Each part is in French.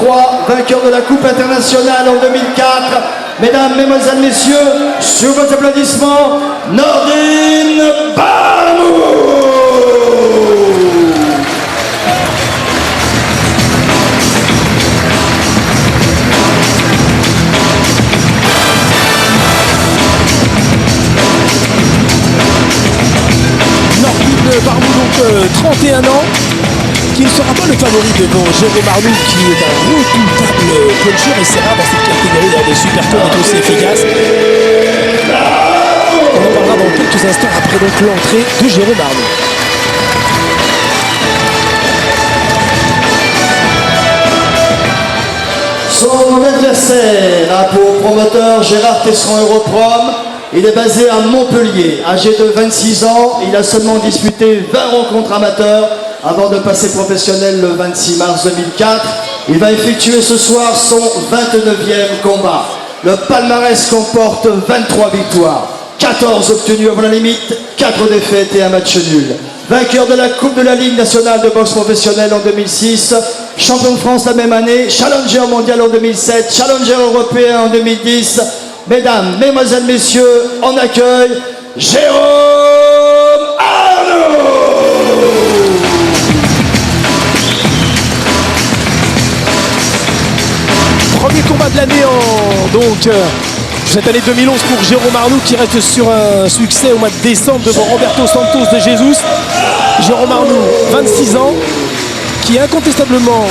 3, vainqueur de la Coupe internationale en 2004. Mesdames, Mesdemoiselles, Messieurs, sous vos applaudissements, Nordine Barmou. Barmou, donc 31 ans, qui ne sera pas le favori devant Jérôme Arnoux, qui est un redoutable puncher, et c'est rare dans cette catégorie dans des super tours et aussi efficace. On en parlera dans quelques instants après donc l'entrée de Jérôme Arnoux. Son adversaire a pour promoteur Gérard Tesseron Europrom. Il est basé à Montpellier, âgé de 26 ans. Il a seulement disputé 20 rencontres amateurs avant de passer professionnel le 26 mars 2004. Il va effectuer ce soir son 29e combat. Le palmarès comporte 23 victoires, 14 obtenues avant la limite, 4 défaites et un match nul. Vainqueur de la Coupe de la Ligue nationale de boxe professionnelle en 2006, champion de France la même année, challenger mondial en 2007, challenger européen en 2010. Mesdames, Mesdemoiselles, Messieurs, on accueille Jérôme Arnoux. Premier combat de l'année cette année 2011 pour Jérôme Arnoux, qui reste sur un succès au mois de décembre devant Roberto Santos de Jesus. Jérôme Arnoux, 26 ans, qui est incontestablement,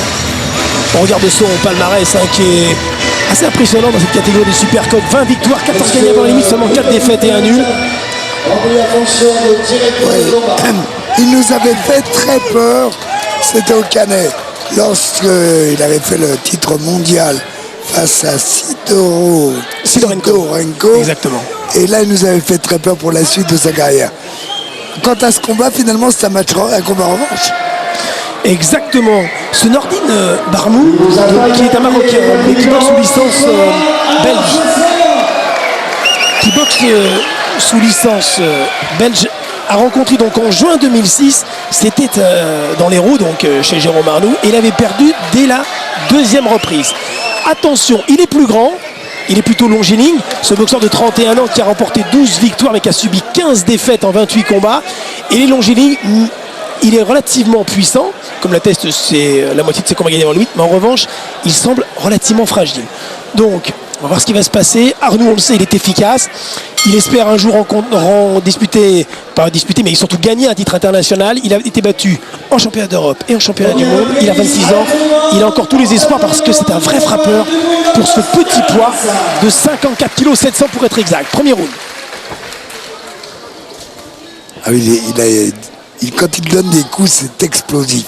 on regarde son palmarès, qui est assez impressionnant dans cette catégorie du Supercode. 20 victoires, 14 gagnés avant la limite, seulement 4 défaites et un nul. Il nous avait fait très peur, c'était au Canet, lorsqu'il avait fait le titre mondial face à Sidorenko. Exactement. Et là, il nous avait fait très peur pour la suite de sa carrière. Quant à ce combat, finalement, c'est un combat revanche. Exactement. Ce Nordine Barmou, qui est un Marocain, mais qui boxe sous licence belge. Qui boxe sous licence belge, a rencontré donc en juin 2006, c'était dans l'Hérault, donc chez Jérôme Arnoux, et il avait perdu dès la deuxième reprise. Attention, il est plus grand, il est plutôt longiligne, ce boxeur de 31 ans qui a remporté 12 victoires mais qui a subi 15 défaites en 28 combats. Et les longilignes, il est relativement puissant, comme l'atteste la moitié de ses combats gagnés en limite, mais en revanche, il semble relativement fragile. Donc, on va voir ce qui va se passer. Arnoux, on le sait, il est efficace. Il espère un jour mais surtout gagner un titre international. Il a été battu en championnat d'Europe et en championnat du monde. Il a 26 ans. Il a encore tous les espoirs parce que c'est un vrai frappeur pour ce petit poids de 54 kg 700 pour être exact. Premier round. Ah oui, quand il donne des coups, c'est explosif.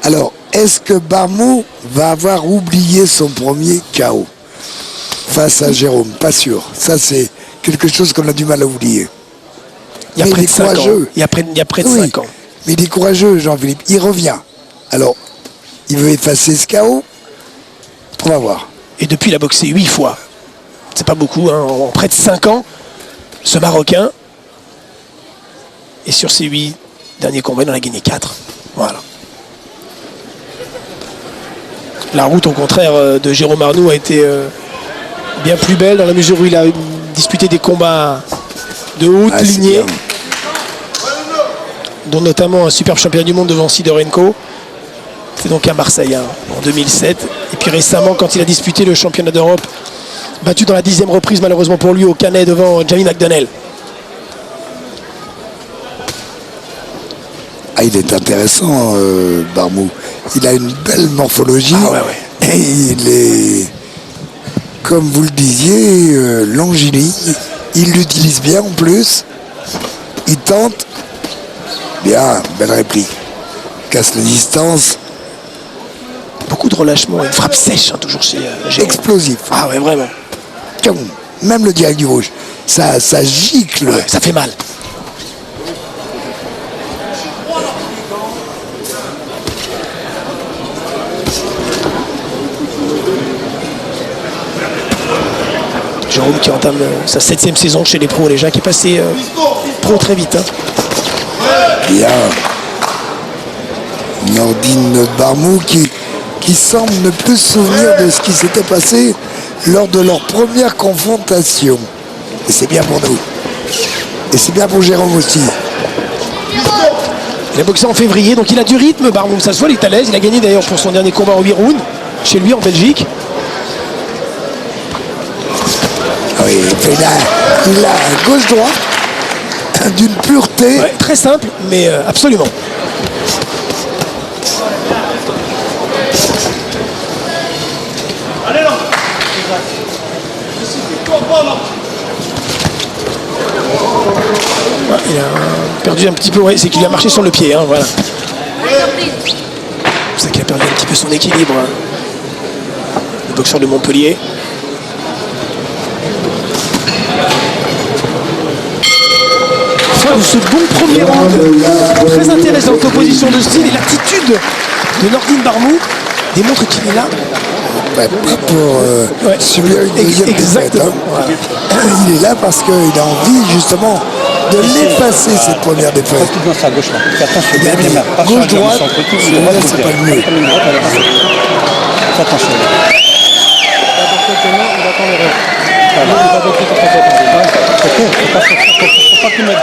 Alors, est-ce que Barmou va avoir oublié son premier KO face à Jérôme? Pas sûr. Ça, c'est quelque chose qu'on a du mal à oublier. Il y a près de 5 ans. Il y a près de 5 ans. Mais il est courageux, Jean-Philippe. Il revient. Alors, il veut effacer ce KO. On va voir. Et depuis, il a boxé 8 fois. C'est pas beaucoup, hein. En près de 5 ans, ce Marocain. Et sur ces 8 derniers combats, il en a gagné 4. Voilà. La route, au contraire, de Jérôme Arnoux a été bien plus belle dans la mesure où il a disputé des combats de haute lignée, dont notamment un superbe champion du monde devant Sidorenko. C'est donc un Marseillais en 2007. Et puis récemment, quand il a disputé le championnat d'Europe, battu dans la 10e reprise malheureusement pour lui au Canet devant Jamie McDonnell. Ah, il est intéressant, Barmou. Il a une belle morphologie. Ah ouais. Et il est, comme vous le disiez, longiligne. Il l'utilise bien en plus. Il tente. Bien, belle réplique. Casse la distance. Beaucoup de relâchement, une frappe sèche, toujours chez Jérôme. Explosif. Ah ouais, vraiment. Même le direct du rouge. Ça gicle. Ouais, ça fait mal. Jérôme qui entame sa 7e saison chez les pros, déjà, qui est passé pro très vite. Bien. Nordine Barmou qui qui semble ne plus se souvenir de ce qui s'était passé lors de leur première confrontation. Et c'est bien pour nous. Et c'est bien pour Jérôme aussi. Il a boxé en février, donc il a du rythme, Barmou, ça se voit, il est à l'aise. Il a gagné d'ailleurs pour son dernier combat en 8 rounds, chez lui en Belgique. Oui, il a un gauche-droite d'une pureté. Ouais, très simple, mais absolument. Allez là. Il a perdu un petit peu, ouais, c'est qu'il a marché sur le pied, hein, voilà. C'est ça qu'il a perdu un petit peu son équilibre. Hein. Le boxeur de Montpellier. Fin de ce bon premier round, très intéressante opposition de style et l'attitude de Nordine Barmou démontre qu'il est là. Pas pour subir une deuxième défaite. Hein. Il est là parce qu'il a envie justement de l'effacer cette première défaite. Il a dit gauche-droite, celui-là c'est pas le mieux. Attention. Faut pas qu'il mette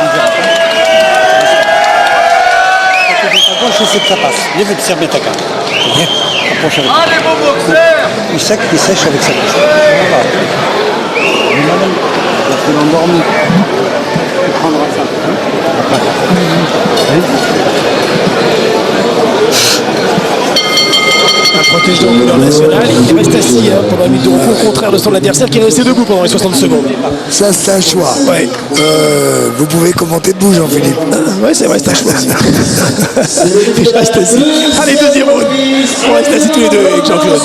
gauche, c'est que ça passe. Viens observer ta carte. Viens, approche avec. Allez, beau boxeur. Il sèche avec sa gauche. Voilà. Il a fait l'endormi. Tu prendras ça. Un protège de l'honneur national, il reste assis hein, pendant 1 minute de repos, au contraire de son adversaire qui est resté debout pendant les 60 secondes. Ça c'est un choix. Ouais. Vous pouvez commenter debout, Jean-Philippe. Ouais, c'est vrai, c'est un choix. Je reste assis. Allez, deuxième round. On reste assis tous les deux avec Jean-Claude.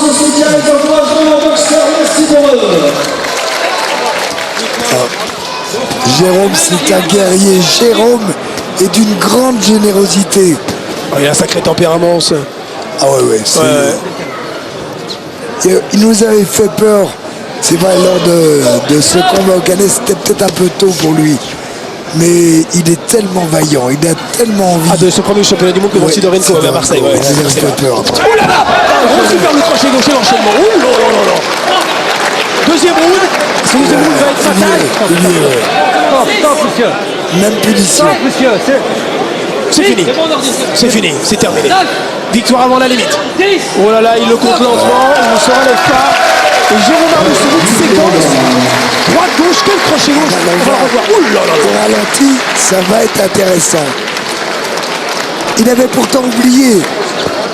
Jérôme, c'est un guerrier. Jérôme est d'une grande générosité. Oh, il a un sacré tempérament, ça. Ah ouais, il nous avait fait peur. C'est vrai, lors de ce combat au Canet, c'était peut-être un peu tôt pour lui. Mais il est tellement vaillant, il a tellement envie. Ah, de ce premier championnat du monde que Nancy Dorenco avait à Marseille. Ouais, il avait fait peur. Oh là là, gros super le crochet gauche et l'enchaînement. Ouh là là là là. Deuxième round. Ce deuxième round va être fatal. Stop, monsieur. Même punition. Stop, monsieur. C'est fini. C'est fini, c'est terminé. Victoire avant la limite. Oh là là, il le compte lentement, il ne se relève pas. Et Jérôme Barmou sur une séquence. Droite, gauche, quel crochet gauche. On va le revoir. Ouh là là là. Au ralenti, ça va être intéressant. Il avait pourtant oublié.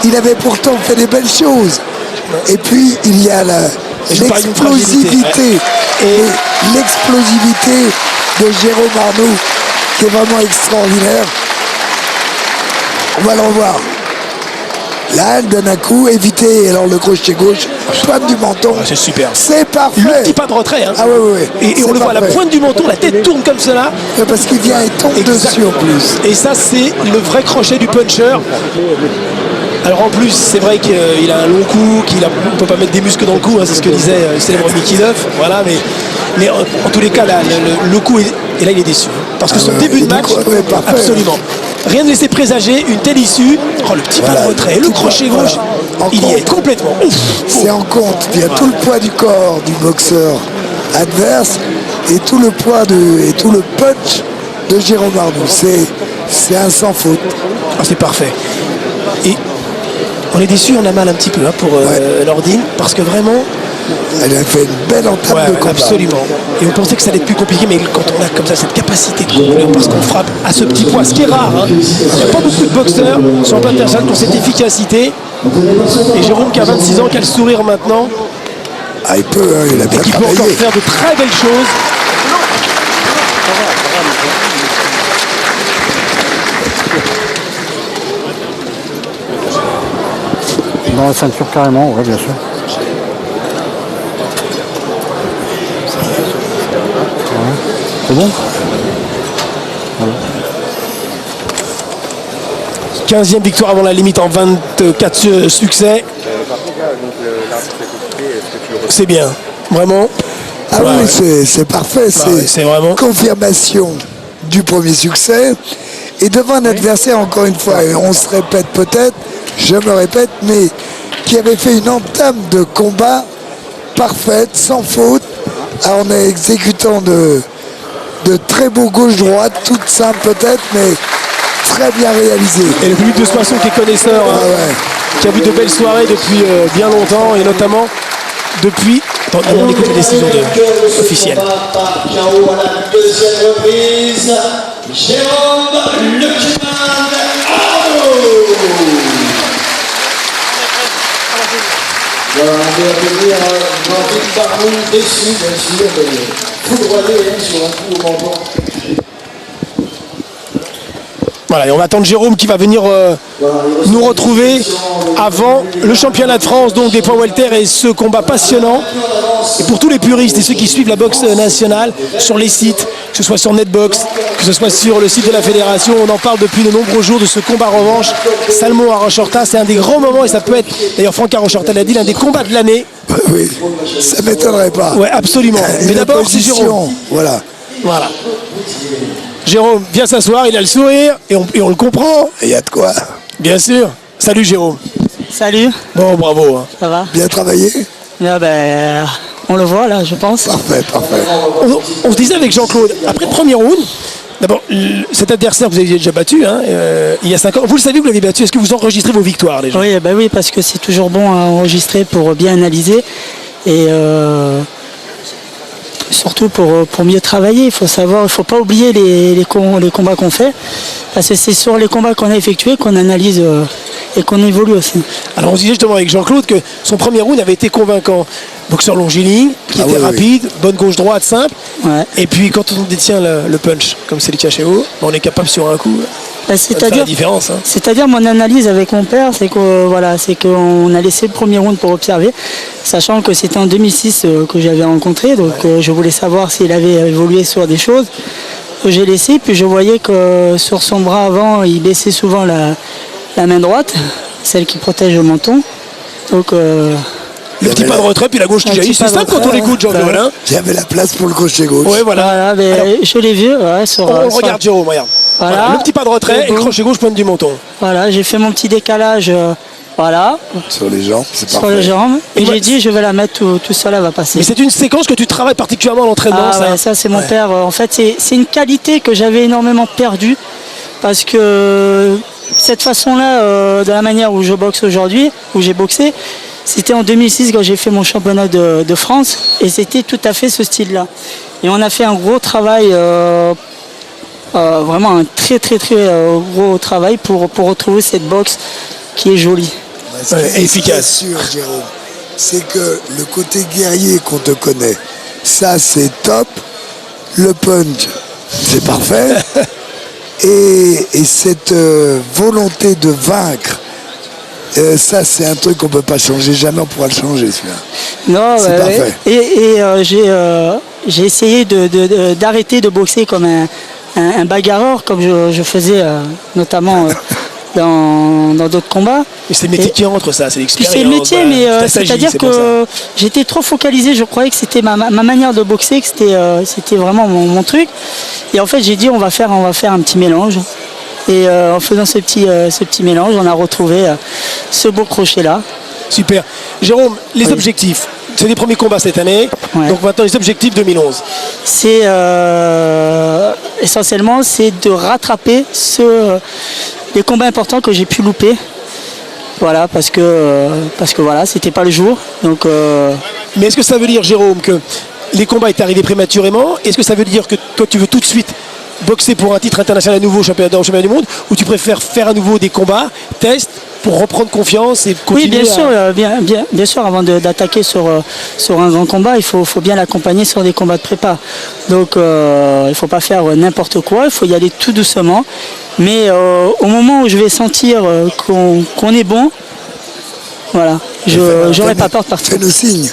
Il avait pourtant fait des belles choses. Et puis, il y a l'explosivité. Et l'explosivité de Jérôme Barmou qui est vraiment extraordinaire. On va le revoir. Là, elle donne un coup, éviter alors le crochet gauche, pointe du menton. Ah, c'est super. C'est parfait. Le petit pas de retrait. Hein. Ah ouais. Et on le voit à la pointe du menton, la tête tourne comme cela. Parce qu'il vient et tombe dessus en plus. Et ça, c'est le vrai crochet du puncher. Alors en plus, c'est vrai qu'il a un long cou, qu'il ne peut pas mettre des muscles dans le cou, hein, c'est ce que disait le célèbre Mickey Duff. Voilà, mais en tous les cas, là, le coup, et là, il est déçu. Parce que son début de match, absolument. Rien ne laissait présager une telle issue. Oh, le petit pas de retrait, le crochet gauche, il y est complètement. C'est en compte. Il y a tout le poids du corps du boxeur adverse et tout le poids et tout le punch de Jérôme Barmou. C'est un sans faute. Ah, c'est parfait. Et on est déçu, on a mal un petit peu hein, pour Nordine, parce que vraiment. Elle a fait une belle entame de combat. Absolument. Et on pensait que ça allait être plus compliqué, mais quand on a comme ça cette capacité de contrôler, parce qu'on frappe à ce petit poids, ce qui est rare, hein. Il n'y a pas beaucoup de boxeurs sur le plan international qui ont cette efficacité. Et Jérôme qui a 26 ans, qui a le sourire maintenant. Ah, il peut, hein, il a bien et qui peut travaillé. encore faire de très belles choses. Dans la ceinture carrément, ouais, bien sûr. C'est bon. Voilà. 15e victoire avant la limite en 24 succès. C'est bien, vraiment. Ah oui, c'est parfait. C'est vraiment confirmation du premier succès. Et devant un adversaire, encore une fois, et on se répète peut-être, je me répète, mais qui avait fait une entame de combat parfaite, sans faute, en exécutant de très beaux gauche-droite, toutes simples peut-être, mais très bien réalisées. Et le public de Soissons qui est connaisseur, hein, qui a vu de belles soirées depuis bien longtemps, et notamment depuis... Attends, on écoute la décision officielle. Par KO à la deuxième reprise, Jérôme Lecuman. Voilà, on va applaudir Jean-Philippe Barmou, déçu, bien sûr, foudroyé sur un coup au menton. Voilà, et on va attendre Jérôme qui va venir nous retrouver avant le championnat de France, donc des poids welter, et ce combat passionnant. Et pour tous les puristes et ceux qui suivent la boxe nationale sur les sites, que ce soit sur Netbox, que ce soit sur le site de la fédération, on en parle depuis de nombreux jours de ce combat revanche. Salmon Arrochorta, c'est un des grands moments, et ça peut être, d'ailleurs Franck Arrochorta l'a dit, l'un des combats de l'année. Oui, ça m'étonnerait pas. Ouais, absolument. Mais d'abord, c'est Jérôme. Voilà. Voilà. Jérôme vient s'asseoir, il a le sourire et on le comprend. Il y a de quoi. Bien sûr. Salut Jérôme. Salut, Bon, bravo. Hein. ça va? Bien travaillé. Là, ben, on le voit là, je pense. Parfait, parfait. On se disait avec Jean-Claude, après le premier round, d'abord, cet adversaire que vous aviez déjà battu, hein, il y a 5 ans, vous le savez que vous l'avez battu, est-ce que vous enregistrez vos victoires déjà? Oui, ben oui, parce que c'est toujours bon à enregistrer pour bien analyser et surtout pour mieux travailler. Il faut savoir, il ne faut pas oublier les combats qu'on fait, parce que c'est sur les combats qu'on a effectués qu'on analyse et qu'on évolue aussi. Alors on se disait justement avec Jean-Claude que son premier round avait été convaincant. Boxeur longiligne, qui était rapide, bonne gauche-droite, simple. Ouais. Et puis quand on détient le punch, comme c'est le cas chez vous, on est capable sur un coup Ben, de faire la différence. Hein. C'est-à-dire mon analyse avec mon père, c'est que voilà, c'est qu'on a laissé le premier round pour observer, sachant que c'était en 2006 que j'avais rencontré, donc je voulais savoir s'il avait évolué sur des choses. J'ai laissé, puis je voyais que sur son bras avant, il baissait souvent la main droite, celle qui protège le menton. Donc Le petit pas de retrait, puis la gauche qui jaillit. C'est simple quand on écoute Jean-Claude. Hein. J'avais la place pour le crochet gauche. Ouais, voilà. voilà, mais Alors, je l'ai vu. Ouais, on regarde Jérôme, regarde. Voilà. Le petit pas de retrait et crochet gauche, pointe du menton. Voilà, j'ai fait mon petit décalage, voilà, Sur les jambes, c'est sur parfait. les jambes. Et Et moi, j'ai dit, je vais la mettre tout seul, elle va passer. Mais c'est une séquence que tu travailles particulièrement à l'entraînement, Ah ça. ouais, ça c'est mon père. En fait, c'est une qualité que j'avais énormément perdue parce que cette façon-là, de la manière où je boxe aujourd'hui, où j'ai boxé, c'était en 2006 quand j'ai fait mon championnat de France et c'était tout à fait ce style-là. Et on a fait un gros travail, vraiment un très gros travail pour retrouver cette boxe qui est jolie. Ce qui est efficace. sûr, Jérôme, c'est que le côté guerrier qu'on te connaît, ça c'est top. Le punch, c'est parfait. Et cette volonté de vaincre, ça c'est un truc qu'on ne peut pas changer. Jamais on pourra le changer, celui-là. Non, C'est parfait. Et j'ai essayé d'arrêter de boxer comme un bagarreur, comme je faisais notamment dans d'autres combats. Et c'est le métier qui entre ça, c'est Puis l'expérience. c'est le métier, voilà. mais Ça s'agit, c'est-à-dire c'est pour ça. que j'étais trop focalisé, je croyais que c'était ma manière de boxer, que c'était vraiment mon truc. Et en fait, j'ai dit on va faire un petit mélange. Et en faisant ce petit mélange, on a retrouvé ce beau crochet-là. Super. Jérôme, les Oui. objectifs. C'est les premiers combats cette année. Ouais. Donc maintenant, les objectifs 2011. C'est essentiellement c'est de rattraper les combats importants que j'ai pu louper. Voilà, parce que voilà, c'était pas le jour. Donc Mais est-ce que ça veut dire, Jérôme, que les combats étaient arrivés prématurément? Est-ce que ça veut dire que toi, tu veux tout de suite boxer pour un titre international à nouveau, championnat du monde, ou tu préfères faire à nouveau des combats, tests, pour reprendre confiance et continuer oui, bien sûr, bien sûr, avant d'attaquer sur un grand combat, il faut bien l'accompagner sur des combats de prépa. Donc il ne faut pas faire n'importe quoi, il faut y aller tout doucement. Mais au moment où je vais sentir qu'on est bon, voilà, j'aurai pas peur de partir. Fais-nous signe.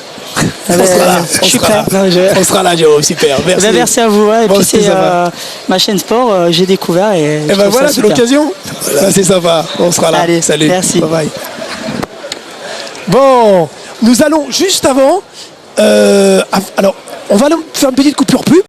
On On sera là, Jérôme, super. Merci. Merci à vous. Ouais. Et Bon, puis c'était c'est sympa. ma chaîne sport, j'ai découvert et je Et ben trouve voilà, ça c'est super. l'occasion. Ça, c'est sympa. On sera là. Allez, salut. merci. Bye bye. Bon, nous allons juste avant. Alors, on va faire une petite coupure pub.